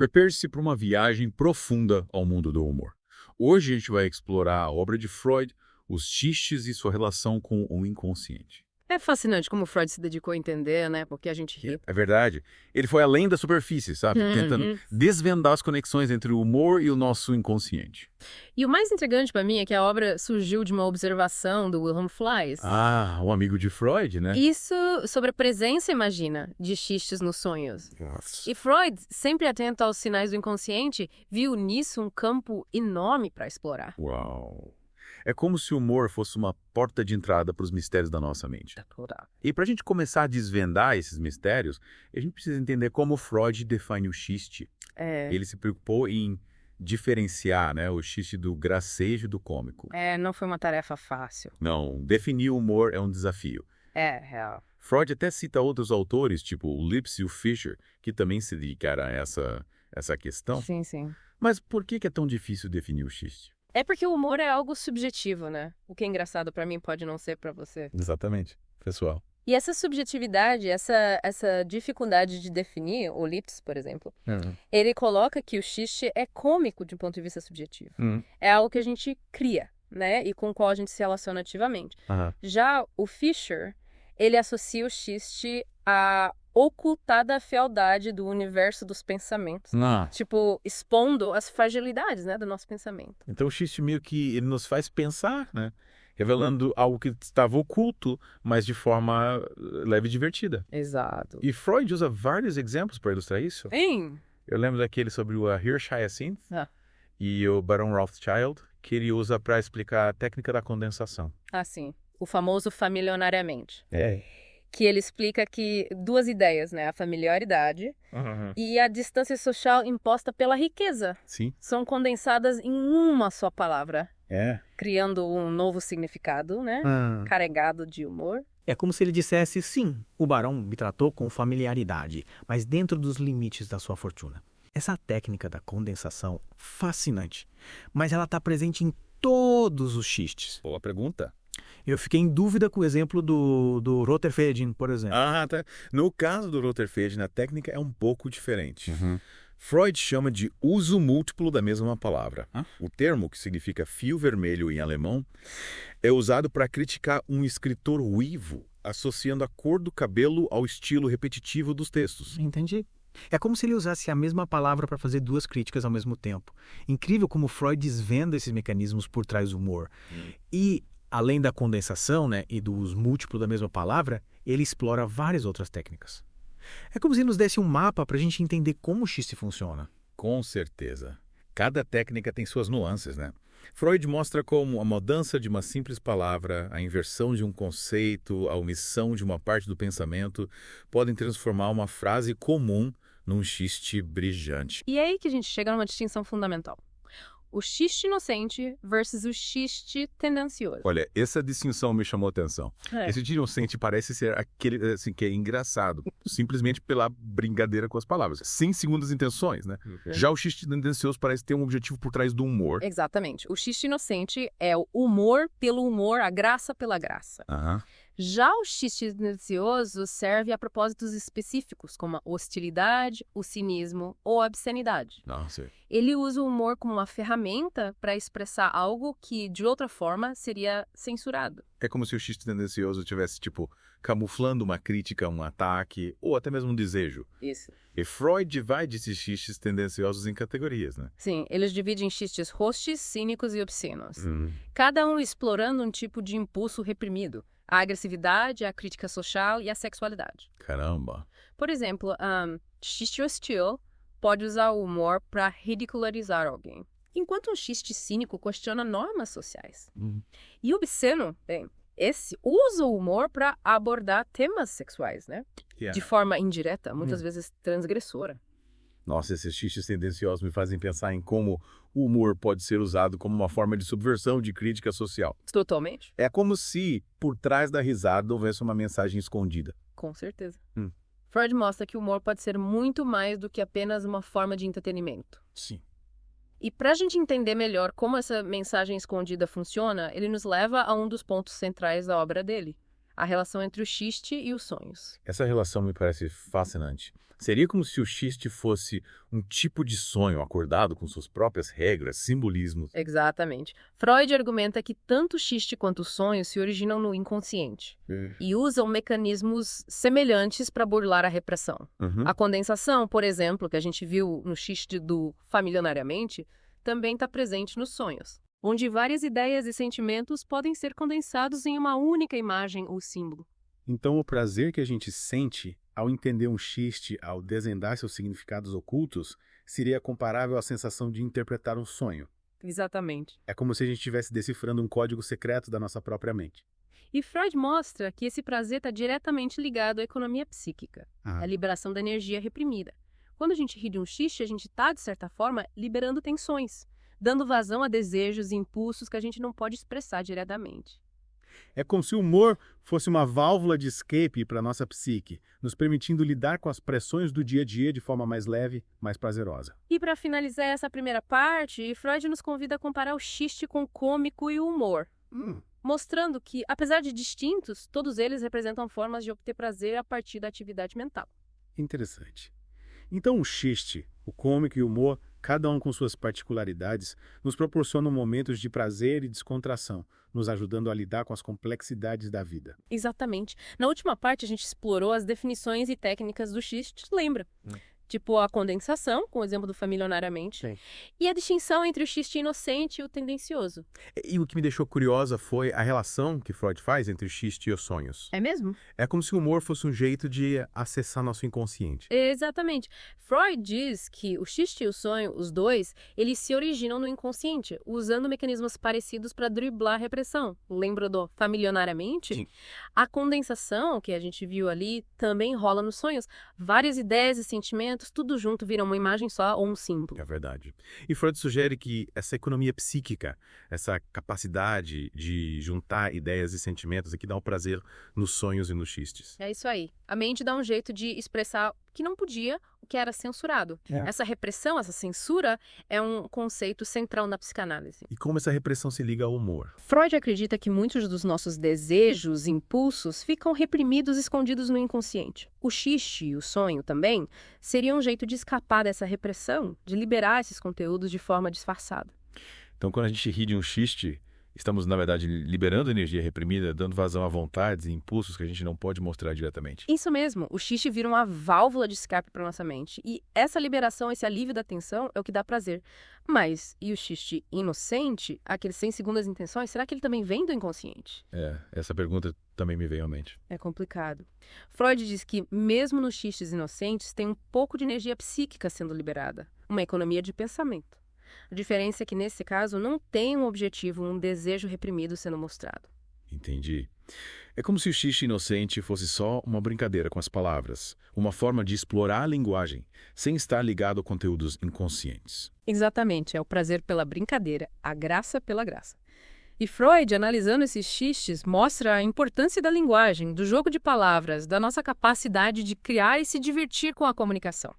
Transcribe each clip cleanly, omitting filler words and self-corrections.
Prepare-se para uma viagem profunda ao mundo do humor. Hoje a gente vai explorar a obra de Freud, os xistes e sua relação com o inconsciente. É fascinante como Freud se dedicou a entender, né? Porque a gente ri. É verdade. Ele foi além da superfície, sabe? Tentando Uhum. desvendar as conexões entre o humor e o nosso inconsciente. E o mais intrigante para mim é que a obra surgiu de uma observação do Wilhelm Flies. Ah, um amigo de Freud, né? Isso sobre a presença, imagina, de xistes nos sonhos. Nossa. E Freud, sempre atento aos sinais do inconsciente, viu nisso um campo enorme para explorar. Uau. É como se o humor fosse uma porta de entrada para os mistérios da nossa mente. E para a gente começar a desvendar esses mistérios, a gente precisa entender como Freud define o xiste. É, Ele se preocupou em diferenciar, né, o xiste do gracejo e do cômico. não foi uma tarefa fácil. Não, definir o humor é um desafio. É, real. Freud até cita outros autores, tipo o Lipps e o Fischer, que também se dedicaram a essa questão. Sim, sim. Mas por que é tão difícil definir o xiste? É porque o humor é algo subjetivo, né? O que é engraçado pra mim pode não ser pra você. Exatamente, pessoal. E essa subjetividade, essa dificuldade de definir, o Lipps, por exemplo, ele coloca que o xiste é cômico de um ponto de vista subjetivo. É algo que a gente cria, né? E com o qual a gente se relaciona ativamente. Já o Fischer, ele associa o xiste à ocultada fealdade do universo dos pensamentos. Tipo, expondo as fragilidades, né, do nosso pensamento. Então o xiste meio que ele nos faz pensar, né? Revelando algo que estava oculto, mas de forma leve e divertida. Exato. E Freud usa vários exemplos para ilustrar isso. Sim. Eu lembro daquele sobre o Hirsch Hyacinth Ah. e o Baron Rothschild, que ele usa para explicar a técnica da condensação. Ah, sim. O famoso familionariamente. É. Que ele explica que duas ideias, né? A familiaridade e a distância social imposta pela riqueza Sim. são condensadas em uma só palavra, É. criando um novo significado, né? Carregado de humor. É como se ele dissesse, sim, o barão me tratou com familiaridade, mas dentro dos limites da sua fortuna. Essa técnica da condensação, fascinante, mas ela está presente em todos os xistes. Boa pergunta. Eu fiquei em dúvida com o exemplo do Rotterfedin, por exemplo. Ah, tá. No caso do Rotterfedin, a técnica é um pouco diferente. Freud chama de uso múltiplo da mesma palavra. O termo, que significa fio vermelho em alemão, é usado para criticar um escritor uivo, associando a cor do cabelo ao estilo repetitivo dos textos. Entendi. É como se ele usasse a mesma palavra para fazer duas críticas ao mesmo tempo. Incrível como Freud desvenda esses mecanismos por trás do humor. E, além da condensação, né, e do uso múltiplo da mesma palavra, ele explora várias outras técnicas. É como se nos desse um mapa para a gente entender como o xiste funciona. Com certeza. Cada técnica tem suas nuances, né? Freud mostra como a mudança de uma simples palavra, a inversão de um conceito, a omissão de uma parte do pensamento podem transformar uma frase comum num xiste brilhante. E é aí que a gente chega numa distinção fundamental. O xiste inocente versus o xiste tendencioso. Olha, essa distinção me chamou a atenção. Esse de inocente parece ser aquele assim, que é engraçado, simplesmente pela brincadeira com as palavras, sem segundas intenções, né? Já o xiste tendencioso parece ter um objetivo por trás do humor. Exatamente. O xiste inocente é o humor pelo humor, a graça pela graça. Já o xiste tendencioso serve a propósitos específicos, como a hostilidade, o cinismo ou a obscenidade. Nossa. Ele usa o humor como uma ferramenta para expressar algo que, de outra forma, seria censurado. É como se o xiste tendencioso estivesse, tipo, camuflando uma crítica, um ataque ou até mesmo um desejo. Isso. E Freud divide esses xistes tendenciosos em categorias, né? Sim, eles dividem xistes hostis, cínicos e obscenos. Cada um explorando um tipo de impulso reprimido. A agressividade, a crítica social e a sexualidade. Caramba. Por exemplo, xiste hostil pode usar o humor para ridicularizar alguém, enquanto um xiste cínico questiona normas sociais. E o obsceno, bem, esse usa o humor para abordar temas sexuais, né? De forma indireta, muitas vezes transgressora. Nossa, esses xistes tendenciosos me fazem pensar em como o humor pode ser usado como uma forma de subversão de crítica social. Totalmente. É como se, por trás da risada, houvesse uma mensagem escondida. Com certeza. Freud mostra que o humor pode ser muito mais do que apenas uma forma de entretenimento. Sim. E para a gente entender melhor como essa mensagem escondida funciona, ele nos leva a um dos pontos centrais da obra dele, a relação entre o xiste e os sonhos. Essa relação me parece fascinante. Seria como se o xiste fosse um tipo de sonho acordado com suas próprias regras, simbolismos. Exatamente. Freud argumenta que tanto o xiste quanto o sonho se originam no inconsciente e usam mecanismos semelhantes para burlar a repressão. A condensação, por exemplo, que a gente viu no xiste do Familiarmente, também está presente nos sonhos, onde várias ideias e sentimentos podem ser condensados em uma única imagem ou símbolo. Então, o prazer que a gente sente ao entender um xiste, ao desvendar seus significados ocultos, seria comparável à sensação de interpretar um sonho. Exatamente. É como se a gente estivesse decifrando um código secreto da nossa própria mente. E Freud mostra que esse prazer está diretamente ligado à economia psíquica, à liberação da energia reprimida. Quando a gente ri de um xiste, a gente está, de certa forma, liberando tensões, dando vazão a desejos e impulsos que a gente não pode expressar diretamente. É como se o humor fosse uma válvula de escape para a nossa psique, nos permitindo lidar com as pressões do dia a dia de forma mais leve, mais prazerosa. E para finalizar essa primeira parte, Freud nos convida a comparar o xiste com o cômico e o humor, mostrando que, apesar de distintos, todos eles representam formas de obter prazer a partir da atividade mental. Interessante. Então o xiste, o cômico e o humor, cada um com suas particularidades, nos proporcionam momentos de prazer e descontração, nos ajudando a lidar com as complexidades da vida. Exatamente. Na última parte, a gente explorou as definições e técnicas do xiste, lembra? Tipo a condensação, com o exemplo do Familiarmente, Sim. e a distinção entre o xiste inocente e o tendencioso. E o que me deixou curiosa foi a relação que Freud faz entre o xiste e os sonhos. É mesmo? É como se o humor fosse um jeito de acessar nosso inconsciente. Exatamente. Freud diz que o xiste e o sonho, os dois, eles se originam no inconsciente, usando mecanismos parecidos para driblar a repressão. Lembra do Familiarmente? Sim. A condensação, que a gente viu ali, também rola nos sonhos. Várias ideias e sentimentos, tudo junto viram uma imagem só ou um símbolo. É verdade. E Freud sugere que essa economia psíquica, essa capacidade de juntar ideias e sentimentos é que dá o prazer nos sonhos e nos xistes. É isso aí. A mente dá um jeito de expressar o que não podia, o que era censurado. Essa repressão, essa censura, é um conceito central na psicanálise. E como essa repressão se liga ao humor? Freud acredita que muitos dos nossos desejos, impulsos, ficam reprimidos, escondidos no inconsciente. O xiste e o sonho também seriam um jeito de escapar dessa repressão, de liberar esses conteúdos de forma disfarçada. Então, quando a gente ri de um xiste, estamos, na verdade, liberando energia reprimida, dando vazão a vontades e impulsos que a gente não pode mostrar diretamente. Isso mesmo, o xiste vira uma válvula de escape para nossa mente. E essa liberação, esse alívio da tensão é o que dá prazer. Mas, e o xiste inocente, aquele sem segundas intenções, será que ele também vem do inconsciente? Essa pergunta também me veio à mente. É complicado. Freud diz que, mesmo nos xistes inocentes, tem um pouco de energia psíquica sendo liberada. Uma economia de pensamento. A diferença é que, nesse caso, não tem um objetivo, um desejo reprimido sendo mostrado. Entendi. É como se o xiste inocente fosse só uma brincadeira com as palavras, uma forma de explorar a linguagem, sem estar ligado a conteúdos inconscientes. Exatamente, é o prazer pela brincadeira, a graça pela graça. E Freud, analisando esses xistes, mostra a importância da linguagem, do jogo de palavras, da nossa capacidade de criar e se divertir com a comunicação.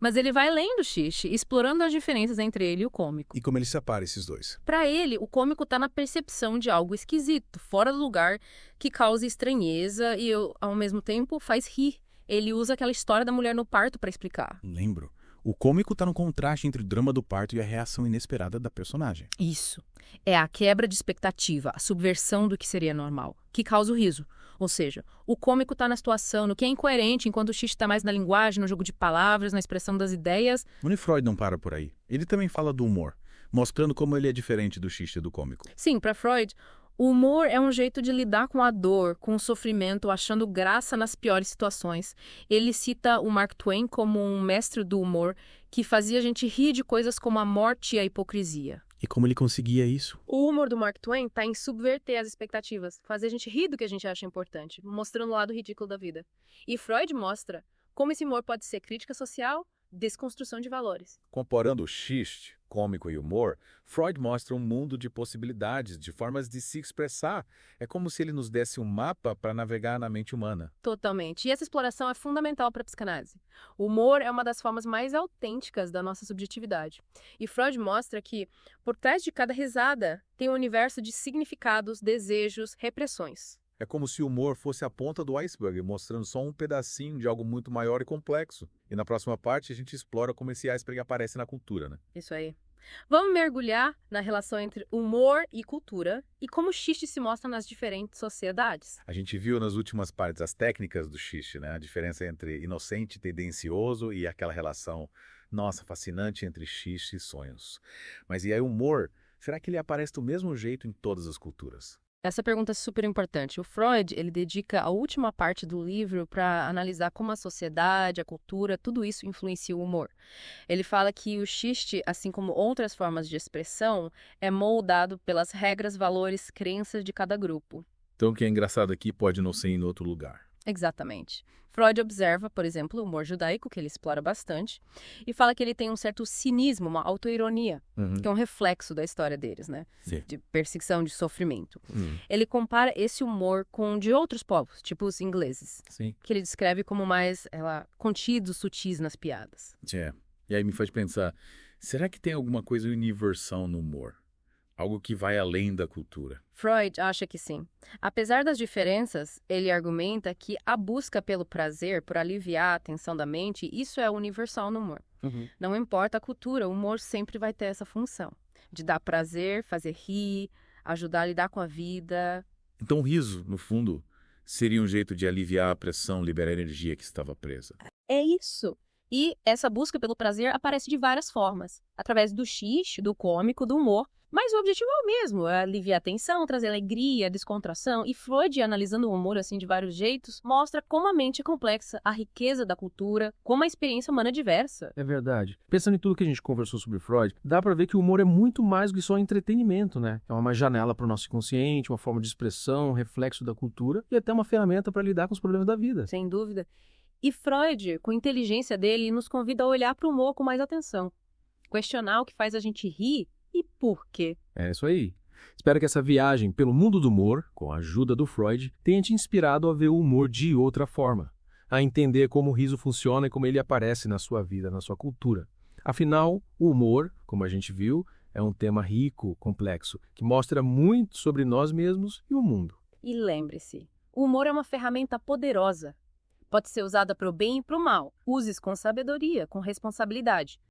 Mas ele vai além do xiste, explorando as diferenças entre ele e o cômico. E como ele separa esses dois? Para ele, o cômico está na percepção de algo esquisito, fora do lugar, que causa estranheza e, ao mesmo tempo, faz rir. Ele usa aquela história da mulher no parto para explicar. Lembro. O cômico está no contraste entre o drama do parto e a reação inesperada da personagem. Isso. É a quebra de expectativa, a subversão do que seria normal, que causa o riso. Ou seja, o cômico está na situação, no que é incoerente, enquanto o xiste está mais na linguagem, no jogo de palavras, na expressão das ideias. O Freud não para por aí. Ele também fala do humor, mostrando como ele é diferente do xiste e do cômico. Sim, para Freud, o humor é um jeito de lidar com a dor, com o sofrimento, achando graça nas piores situações. Ele cita o Mark Twain como um mestre do humor que fazia a gente rir de coisas como a morte e a hipocrisia. E como ele conseguia isso? O humor do Mark Twain está em subverter as expectativas, fazer a gente rir do que a gente acha importante, mostrando o lado ridículo da vida. E Freud mostra como esse humor pode ser crítica social, desconstrução de valores. Comparando o xiste, cômico e humor, Freud mostra um mundo de possibilidades, de formas de se expressar. É como se ele nos desse um mapa para navegar na mente humana. Totalmente. E essa exploração é fundamental para a psicanálise. O humor é uma das formas mais autênticas da nossa subjetividade. E Freud mostra que, por trás de cada risada, tem um universo de significados, desejos, repressões. É como se o humor fosse a ponta do iceberg, mostrando só um pedacinho de algo muito maior e complexo. E na próxima parte a gente explora como esse iceberg aparece na cultura, né? Isso aí. Vamos mergulhar na relação entre humor e cultura e como o xiste se mostra nas diferentes sociedades. A gente viu nas últimas partes as técnicas do xiste, né? A diferença entre inocente e tendencioso e aquela relação, nossa, fascinante entre xiste e sonhos. Mas e aí o humor, será que ele aparece do mesmo jeito em todas as culturas? Essa pergunta é super importante. O Freud, ele dedica a última parte do livro para analisar como a sociedade, a cultura, tudo isso influencia o humor. Ele fala que o xiste, assim como outras formas de expressão, é moldado pelas regras, valores, crenças de cada grupo. Então o que é engraçado aqui pode não ser em outro lugar. Exatamente. Freud observa, por exemplo, o humor judaico, que ele explora bastante, e fala que ele tem um certo cinismo, uma autoironia, que é um reflexo da história deles, né? Sim. De perseguição, de sofrimento. Ele compara esse humor com o de outros povos, tipo os ingleses, Sim. que ele descreve como mais contidos, sutis nas piadas. É. E aí me faz pensar, será que tem alguma coisa universal no humor? Algo que vai além da cultura? Freud acha que sim. Apesar das diferenças, ele argumenta que a busca pelo prazer, por aliviar a tensão da mente, isso é universal no humor. Não importa a cultura, o humor sempre vai ter essa função de dar prazer, fazer rir, ajudar a lidar com a vida. Então o riso, no fundo, seria um jeito de aliviar a pressão, liberar a energia que estava presa. É isso. E essa busca pelo prazer aparece de várias formas. Através do xiste, do cômico, do humor. Mas o objetivo é o mesmo, é aliviar a tensão, trazer alegria, descontração. E Freud, analisando o humor assim de vários jeitos, mostra como a mente é complexa, a riqueza da cultura, como a experiência humana é diversa. É verdade. Pensando em tudo que a gente conversou sobre Freud, dá pra ver que o humor é muito mais do que só entretenimento, né? É uma janela para o nosso inconsciente, uma forma de expressão, um reflexo da cultura e até uma ferramenta para lidar com os problemas da vida. Sem dúvida. E Freud, com a inteligência dele, nos convida a olhar para o humor com mais atenção. Questionar o que faz a gente rir e por quê. É isso aí. Espero que essa viagem pelo mundo do humor, com a ajuda do Freud, tenha te inspirado a ver o humor de outra forma, a entender como o riso funciona e como ele aparece na sua vida, na sua cultura. Afinal, o humor, como a gente viu, é um tema rico, complexo, que mostra muito sobre nós mesmos e o mundo. E lembre-se, o humor é uma ferramenta poderosa. Pode ser usada para o bem e para o mal. Use-se com sabedoria, com responsabilidade.